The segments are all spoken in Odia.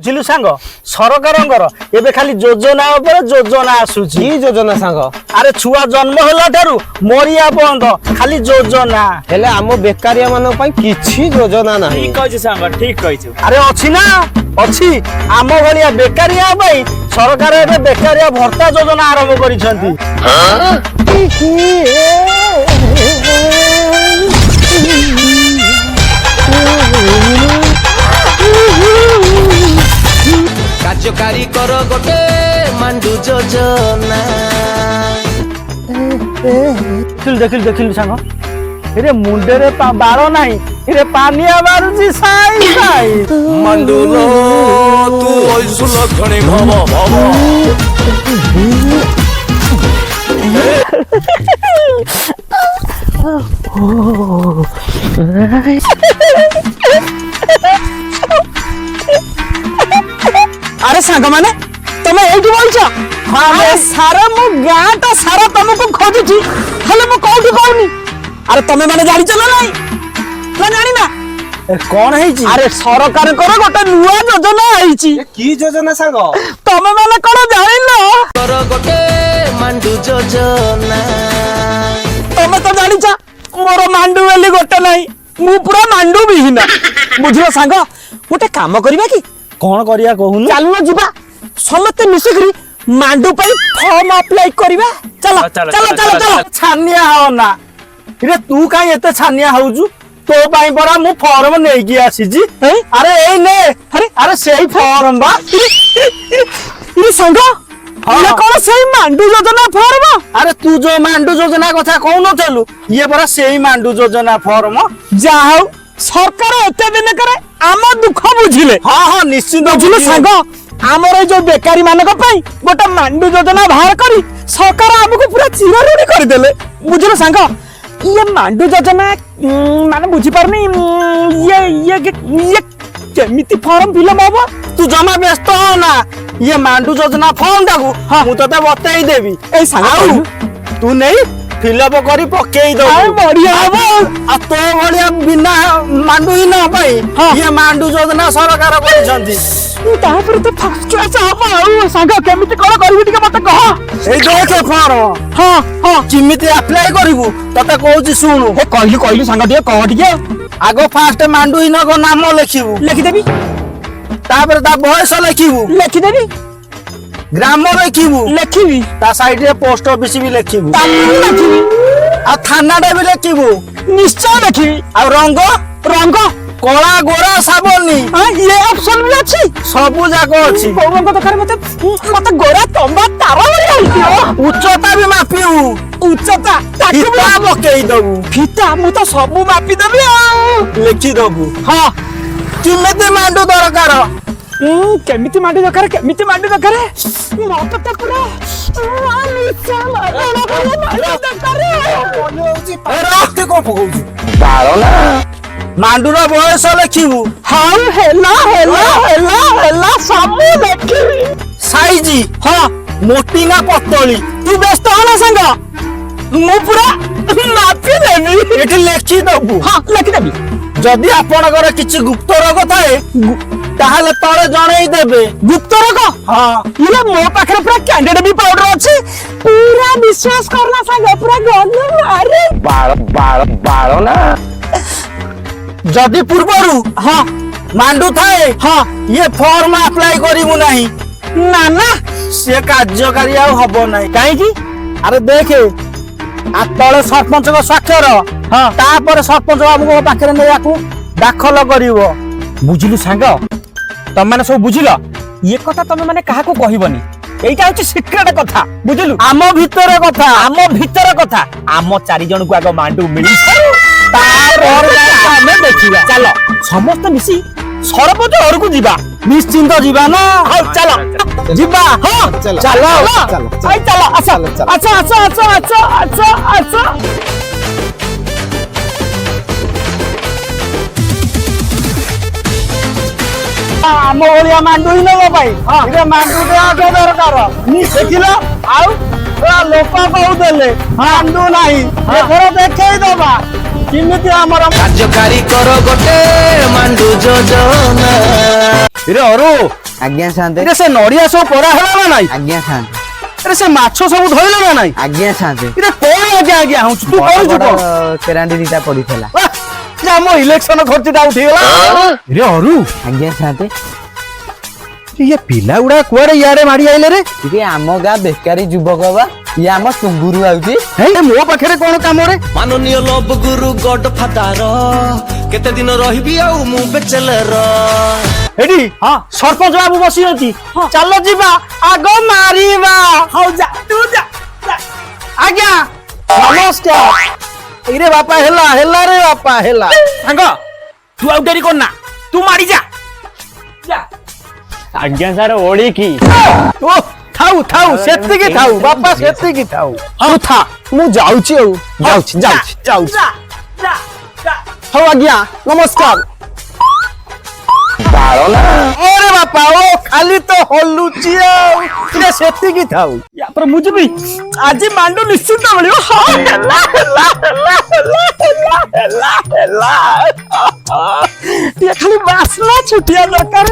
ବୁଝିଲୁ ସାଙ୍ଗ ସରକାରଙ୍କର ଏବେ ଖାଲି ଯୋଜନା ଉପରେ ଯୋଜନା ଆସୁଛି। କି ଯୋଜନା ସାଙ୍ଗ? ଆରେ ଛୁଆ ଜନ୍ମ ହେଲା ଠାରୁ ମରିବା ପର୍ଯ୍ୟନ୍ତ ଖାଲି ଯୋଜନା। ହେଲେ ଆମ ବେକାରିଆ ମାନଙ୍କ ପାଇଁ କିଛି ଯୋଜନା ନାହିଁ। ଠିକ କହିଛୁ ସାଙ୍ଗ, ଠିକ କହିଛୁ। ଆରେ ଅଛି ନା ଅଛି। ଆମ ଭଳିଆ ବେକାରିଆ ପାଇଁ ସରକାର ଏବେ ବେକାରିଆ ଭତ୍ତା ଯୋଜନା ଆରମ୍ଭ କରିଛନ୍ତି। କାର୍ଯ୍ୟକାରୀ କର ଗୋଟେ ମାଣ୍ଡୁ ଯୋଜନା। ଦେଖିଲୁ ସାଙ୍ଗ ଏରେ ମୁଣ୍ଡରେ ବାଳ ନାହିଁ, ଏରେ ପାନିଆ ବାରୁଛି ସାଇ ସାଇ। ମାଣ୍ଡୁଲ ତୁ ଐଶୁ ଲକ୍ଷଣୀ ଭବ ଭବ। আরে সাঙ্গ মানে তুমি এইটি বলছ? আরে সারা মু গাঁটা সারা তোমাকে খোঁজুছি, হলে মু কোউটি পাউনি। আরে তুমি মানে জানিছ না নাই? না জানি না। কোন ହେଇଛି? আরে সরকারଙ୍କର ଗୋଟେ ନୂଆ ଯୋଜନା ହେଇଛି। কি যোজনা সাঙ্গ? ତମେ ମାନେ কোন জানিନ? କର ଗୋଟେ ମାଣ୍ଡୁ ଯୋଜନା। ତମେ ତ ଜାଣିଛ ମୋର ମାଣ୍ଡୁ ବୋଲି ଗୋଟେ ନାହିଁ, ମୁଁ ପୁରା ମାଣ୍ଡୁ ବିହୀନ। ବୁଝିଲ ସାଙ୍ଗ, ଗୋଟେ କାମ କରିବା କି? କଣ କରିବା କହୁନୁ? ଚାଲୁନ ଯିବା ସମସ୍ତେ ମିଶିକିରି ମାଣ୍ଡୁ ପାଇଁ ଫର୍ମ ଆପ୍ଲାଏ କରିବା। ଚାଲ ଚାଲ ଚାଲ ଚାଲ। ଛାନିଆ ହଅ ନା ରେ, ତୁ କାଇଁ ଏତେ ଛାନିଆ ହଉଛୁ? ତୋ ପାଇଁ ପରା ମୁଁ ଫର୍ମ ନେଇକି ଆସିଛି। ଆରେ ଏଇ ନେ। ଆରେ ଆରେ ସେଇ ଫର୍ମ ବା। ସାଙ୍ଗ କଣ ସେଇ ମାଣ୍ଡୁ ଯୋଜନା ଫର୍ମ? ଆରେ ତୁ ଯୋଉ ମାଣ୍ଡୁ ଯୋଜନା କଥା କହୁନଥିଲୁ, ଇଏ ପରା ସେଇ ମାଣ୍ଡୁ ଯୋଜନା ଫର୍ମ। ଯାହା ହଉ ସରକାର ଏତେ ଦିନ ପରେ ଆମ ଦୁଃଖ ବୁଝିଲେ। ହଁ ହଁ ନିଶ୍ଚିତ ବୁଝିଲେ ସାଙ୍ଗ। ଆମର ଏଇ ଯୋଉ ବେକାରୀ ମାନଙ୍କ ପାଇଁ ଗୋଟେ ମାଣ୍ଡୁ ଯୋଜନା ବାହାର କରି ସରକାର ଆମକୁ ପୁରା ଚିରଋଣୀ କରିଦେଲେ। ବୁଝିଲ ସାଙ୍ଗ, ଇଏ ମାଣ୍ଡୁ ଯୋଜନା ମାନେ ବୁଝିପାରୁନି ଇଏ ଇଏ ଇଏ କେମିତି ଫର୍ମ ଫିଲଅପ ହବ? ତୁ ଜମା ବ୍ୟସ୍ତ ହ ନା, ଇଏ ମାଣ୍ଡୁ ଯୋଜନା ଫର୍ମ ଟାକୁ ମୁଁ ତତେ ବତେଇ ଦେବି। ଏଇ ସାଙ୍ଗ ତୁ ନେଇ ଫିଲଅପ କରି ପକେଇ ଦବୁ। ବଢିଆ ହବ। ଆଉ ତୋ ଭଳିଆ ବିନା ମାଣ୍ଡୁହୀନ ପାଇଁ ଇଏ ମାଣ୍ଡୁ ଯୋଜନା ସରକାର କରିଛନ୍ତି। ତାପରେ ତ ଫାର୍ଷ୍ଟ କ୍ଲାସ ହବ। ଆଉ ସାଙ୍ଗ କେମିତି କଣ କରିବି ଟିକେ ମତେ କହ। ଏଇ ଦେଖେ ଫର୍ମ। ହଁ ହଁ କେମିତି ଆପ୍ଲାଏ କରିବୁ ତତେ କହୁଛି ଶୁଣୁ। କହିଲୁ ସାଙ୍ଗ ଟିକେ କହ ଟିକେ। ଆଗ ଫାର୍ଷ୍ଟ ମାଣ୍ଡୁହୀନଙ୍କ ନାମ ଲେଖିବୁ। ଲେଖିଦେବି। ତାପରେ ତା ବୟସ ଲେଖିବୁ। ଲେଖିଦେବି। ଗ୍ରାମ ଲେଖିବୁ। ଲେଖିବି। ତା ସାଇଡରେ ପୋଷ୍ଟ ଅଫିସ ବି ଲେଖିବୁ। ଲେଖିବି। ଆଉ ଥାନାଟା ବି ଲେଖିବୁ। ନିଶ୍ଚୟ ଲେଖିବି। ଆଉ ରଙ୍ଗ ରଙ୍ଗ କଳା ଗୋରା ସାବନି ଇଏ ଅପସନ ବି ଅଛି। ସବୁ ଯାକ ଅଛି। କୋଉ ରଙ୍ଗ ଦରକାର ମତେ? ମତେ ଗୋରା ତମ୍ବା ତାର ଭଳିଆ ହେଇଥିବ। ଉଚ୍ଚତା ବି ମାପିବୁ। ଉଚ୍ଚତା ଫିତା ପକେଇ ଦବୁ। ଫିତା ମୁଁ ତ ସବୁ ମାପି ଦେବି ଆଉ ଲେଖିଦବୁ। ହଁ କେମିତି ମାଣ୍ଡୁ ଦରକାର? କେମିତି ମାଣ୍ଡୁ ଦରକାର? କେମିତି ମାଣ୍ଡୁ ଦରକାର? ମତେ ତ ପୁରା ମାଣ୍ଡୁର ବୟସ ଲେଖିବୁ। ହଁ ହେଲା ହେଲା ହେଲା ହେଲା ସବୁ ଲେଖିବି। ସାଇଜି ହଁ ମୋଟି ନା ପତଳି? ତୁ ବ୍ୟସ୍ତ ହନା ସାଙ୍ଗ, ମୁଁ ପୁରା ମାପି ଦେବି। ଏଠି ଲେଖିଦବୁ। ହଁ ଲେଖିଦେବି। ଯଦି ଆପଣଙ୍କର କିଛି ଗୁପ୍ତ ରୋଗ ଥାଏ ତାହେଲେ ତଳେ ଜଣେଇ ଦେବେ। ଗୁପ୍ତ ରୋଗ? ହଁ ଇଏ ମୋ ପାଖରେ ପୁରା କ୍ୟାଣ୍ଡିଡା ବି ପାଉଡର ଅଛି। ପୁରା ବିଶ୍ୱାସ କରନା ସାଙ୍ଗ, ପୁରା ଗଲୁ ଆରେ ବାଳ ନା। ଯଦି ପୂର୍ବରୁ ହଁ ମାଣ୍ଡୁ ଥାଏ ହଁ ଇଏ ଫର୍ମ ଆପ୍ଲାଏ କରିବୁ ନାହିଁ। ନା ନା ସେ କାର୍ଯ୍ୟକାରୀ ଆଉ ହବ ନାହିଁ। କାହିଁକି? ଆରେ ଦେଖେ ତଳେ ସରପଞ୍ଚଙ୍କ ସ୍ୱାକ୍ଷର, ହଁ ତାପରେ ସରପଞ୍ଚ ବାବୁଙ୍କ ପାଖରେ ନେଇ ଆକୁ ଦାଖଲ କରିବ। ବୁଝିଲୁ ସାଙ୍ଗ, ତମେ ମାନେ ସବୁ ବୁଝିଲ? ଇଏ କଥା ତମେ ମାନେ କାହାକୁ କହିବନି। এইটা হচ্ছে সিক্রেট কথা, বুঝলু? আম ভিতরে কথা, আম ভিতরে কথা। আম চারি জনকু আগ মান্ডু মিলি তারপর আমি দেখিবা। চলো সমস্ত মিশি সরপঞ্চ ঘরকু ଯିବା। নিশ্চিন্ত ଯିବା না? হ্যাঁ চলো ଯିବା। হ্যাঁ চলো চলো আই চলো। আচ্ছা আচ্ছা আচ্ছা আচ্ছা আচ্ছা আচ্ছা আচ্ছা ଆମ ଭଳିଆ ମାଣ୍ଡୁହି ନବା ପାଇଁ ଏଇଟା ମାଣ୍ଡୁଟେ ଆଗ ଦରକାର। ଦେଖିଲ ଆଉ ଲୋକ କହୁଥିଲେ ମାଣ୍ଡୁ ନାହିଁ, ଏଥର ଦେଖେଇ ଦବା କେମିତି ଆମର କାର୍ଯ୍ୟକାରୀ କର ଗୋଟେ ମାଣ୍ଡୁ ଯୋଜନା। ଇରେ ଅରୁ ଆଜ୍ଞା ସାନ୍ତେ ଇରେ ସେ ନଡିଆ ସବୁ ପରା ହେଲା ନା ନାଇଁ ଆଜ୍ଞା ସାନ୍ତେ ଇରେ ସେ ମାଛ ସବୁ ଧଇଲ ନା ନାଇଁ ଆଜ୍ଞା ସାନ୍ତେ ଇରେ କଣ ଆଜ୍ଞା ଆଜ୍ଞା ହଉଛୁ ତୁ କରୁଛୁ କଣ କେରାଣ୍ଡି ଦିଟା ପଡିଥିଲା ଆ, ଯେ ଆମ ଇଲେକ୍ସନ ଖର୍ଚ୍ଚଟା ଉଠିଗଲା ଇରେ ଅରୁ ଆଜ୍ଞା ସାନ୍ତେ ଇଏ ପିଲା ଗୁଡା କୁଆଡେ ଇଆଡେ ମାଡି ଆଇଲେ ରେ ଟିକେ ଆମ ଗାଁ ବେକାରୀ ଯୁବକ ବା ଇଏ ଆମ ଟୁଙ୍ଗୁରୁ ଆଉଛି ହେଇ ମୋ ପାଖରେ କଣ କାମରେ ମାନନୀୟ ଲବ ଗୁରୁ ଗଡ ଫାଦାର କେତେ ଦିନ ରହିବି ଆଉ ମୁଁ ବେଚେଲର ଏଠି ହଁ ସରପଞ୍ଚ ବାବୁ ବସିଛନ୍ତି ଚାଲ ଯିବା ଆଗ ମାରିବା ହଉ ଯା ତୁ ଯା ଯା। ଆଜ୍ଞା ନମସ୍କାର ଇରେ ବାପା ହେଲା ହେଲା ରେ ବାପା ହେଲା ସାଙ୍ଗ ତୁ ଆଉ ଡେରି କରନା ତୁ ମାରି ଯା ଯା। ଆଜ୍ଞା ସାର୍ ଓଳିକି ଓ ଥାଉ ଥାଉ ସେତିକି ଥାଉ ବାପା ସେତିକି ଥାଉ ହଉ ଥା ମୁଁ ଯାଉଛି ଆଉ ଯାଉଛି ଯାଉଛି ଯାଉଛି ଯା ଯା ଯା। ହଉ ଆଜ୍ଞା ନମସ୍କାର अरे बापा ओ खाली तो हलुची इरे सेतिकी थाउ या पर मुझे भी आज मांडू निश्चित मिलियो हां हेला हेला हेला हेला हेला हेला ये खाली बासना छुटिया दरकार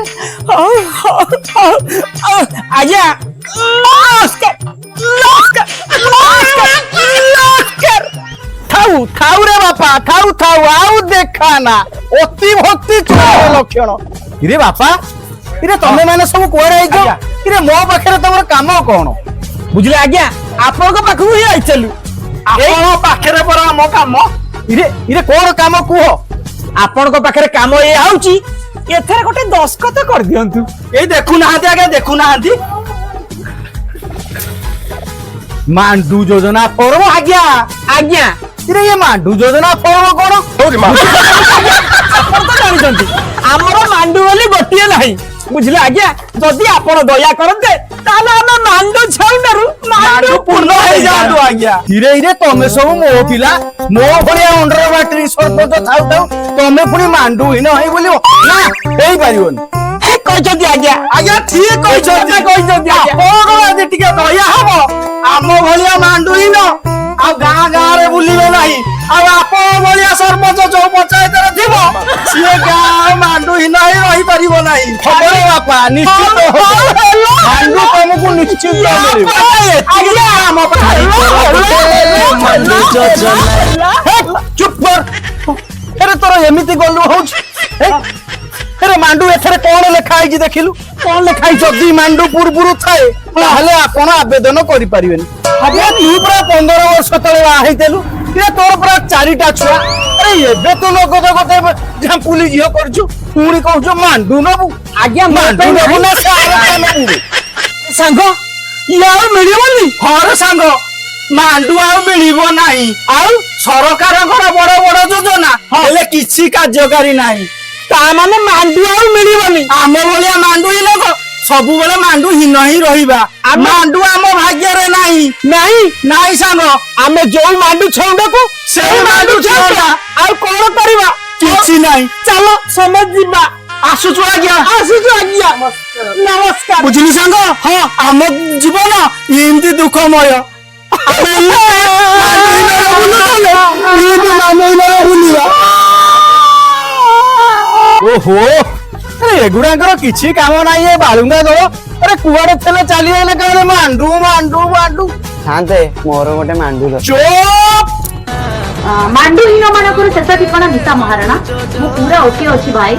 आजा लस्कर लस्कर लस्कर थाउ थाउ रे बापा थाउ थाउ आउ देखा ना अति भक्ति चोर लक्षण इरे बापा इरे तमे माने सब कोरे आइजो इरे मो पाखरे तमर काम कोन बुझले आज्ञा आपन को पाखु ही आई चलू आपन पाखरे पर हम काम इरे इरे कोन काम कुहो आपन को पाखरे काम ए आउची एथरे गोटे दस्खत कर दियंतु ए देखु नाहांती आगे देखु नाहांती मांडू योजना फॉर्म आज्ञा आज्ञा इरे ये मांडू योजना फॉर्म कोन ଆପଣ ତ ଜାଣିଛନ୍ତି ଆମର ମାଣ୍ଡୁ ବୋଲି ଗୋଟିଏ ନାହିଁ ବୁଝିଲେ ଆଜ୍ଞା ଯଦି ଆପଣ ଦୟା କରନ୍ତେ ତାହେଲେ ଆମେ ମାଣ୍ଡୁ ଛାଉଣ୍ଡରୁ ମାଣ୍ଡୁ ପୂର୍ଣ୍ଣ ହେଇଯାଆନ୍ତୁ ଆଜ୍ଞା ଧୀରେ ଧୀରେ ତମେ ସବୁ ମୋ ପିଲା ମୋ ଭଳିଆ ଅଣ୍ଡର ବାଟରୀ ସରପଞ୍ଚ ଥାଉ ଥାଉ ତମେ ପୁଣି ମାଣ୍ଡୁ ହୀନ ହେଇ ବୋଲିବ ନା ହେଇପାରିବନି ଠିକ କହିଛନ୍ତି ଆଜ୍ଞା ଆଜ୍ଞା ଠିକ କହିଛନ୍ତି କହିଛନ୍ତି ଆଜ୍ଞା ଆପଣଙ୍କର ଯଦି ଟିକେ ଦୟା ହବ ଆମ ଭଳିଆ ମାଣ୍ଡୁ ହୀନ ଆଉ ଗାଁ ଗାଁରେ ବୁଲିବେ ନାହିଁ ଆଉ ଆପଣ ଭଳିଆ ସରପଞ୍ଚ ଯୋଉ ପଞ୍ଚାୟତରେ ଥିବ ସିଏ ଗାଁ ମାଣ୍ଡୁ ହୀନ ହେଇ ରହିପାରିବ ନାହିଁ ଖବର ବାପା ନିଶ୍ଚିତ ମାଣ୍ଡୁ ତମକୁ ନିଶ୍ଚିତ ମିଳିବ ଆଜ୍ଞା ଆମ ଚୁପ କର ଏରେ ତୋର ଏମିତି ଗଲୁ ହଉଛି ଏରେ ମାଣ୍ଡୁ ଏଥରେ କଣ ଲେଖା ହେଇଛି ଦେଖିଲୁ କଣ ଲେଖା ହେଇଛି ଯଦି ମାଣ୍ଡୁ ପୂର୍ବରୁ ଥାଏ ତାହେଲେ ଆପଣ ଆବେଦନ କରିପାରିବେନି ଆଜ୍ଞା ତୁ ପୁରା 15 ବର୍ଷ ତଳେ ବାହା ହେଇଥିଲୁ ତୋର ପୁରା 4ଟା ଛୁଆ ଆରେ ଏବେ ତ ଲୋକ ତ ଗୋଟେ ଝାମ୍ପୁଲି ଝିଅ କରୁଛୁ ପୁଣି କହୁଛୁ ମାଣ୍ଡୁ ନବୁ ଆଜ୍ଞା ମାଣ୍ଡୁ ନବୁ ନା ନବୁ ସାଙ୍ଗ ଇଏ ଆଉ ମିଳିବନି ହର ସାଙ୍ଗ ମାଣ୍ଡୁ ଆଉ ମିଳିବ ନାହିଁ ଆଉ ସରକାରଙ୍କର ବଡ ବଡ ଯୋଜନା ହେଲେ କିଛି କାର୍ଯ୍ୟକାରୀ ନାହିଁ ତା ମାନେ ମାଣ୍ଡୁ ଆଉ ମିଳିବନି ଆମ ଭଳିଆ ମାଣ୍ଡୁ ହିଁ ଲୋକ ସବୁବେଳେ ମାଣ୍ଡୁ ହୀନ ହିଁ ରହିବା ମାଣ୍ଡୁ ଆମ ଭାଗ୍ୟରେ ନାହିଁ ନାହିଁ ନାହିଁ ସାଙ୍ଗ ଆମେ ଯୋଉ ମାଣ୍ଡୁ ଛଉଣ୍ଡକୁ ସେଇ ମାଣ୍ଡୁ ଛଉଣ୍ଡା ଆଉ କଣ କରିବା କିଛି ନାହିଁ ଚାଲ ସମୟ ଯିବା ଆସୁଛୁ ଆଜ୍ଞା ନମସ୍କାର ବୁଝିଲୁ ସାଙ୍ଗ ହଁ ଆମ ଜୀବନ ଏମିତି ଦୁଃଖମୟ ଓହୋ ଆରେ ଏଗୁଡାଙ୍କର କିଛି କାମ ନାହିଁ ଏ ବାଳୁଙ୍ଗା ଦଳ ଆରେ କୁଆଡେ ଥିଲେ ଚାଲି ଆଇଲେ କାଳେ ମାଣ୍ଡୁ ମାଣ୍ଡୁ ମାଣ୍ଡୁ ସାନ୍ତେ ମୋର ଗୋଟେ ମାଣ୍ଡୁ ଚୋପ ମାଣ୍ଡୁହୀନ ମାନଙ୍କର ଶେଷ ଠିକଣା ଗୀତା ମହାରଣା ମୁଁ ପୁରା ଓକେ ଅଛି ଭାଇ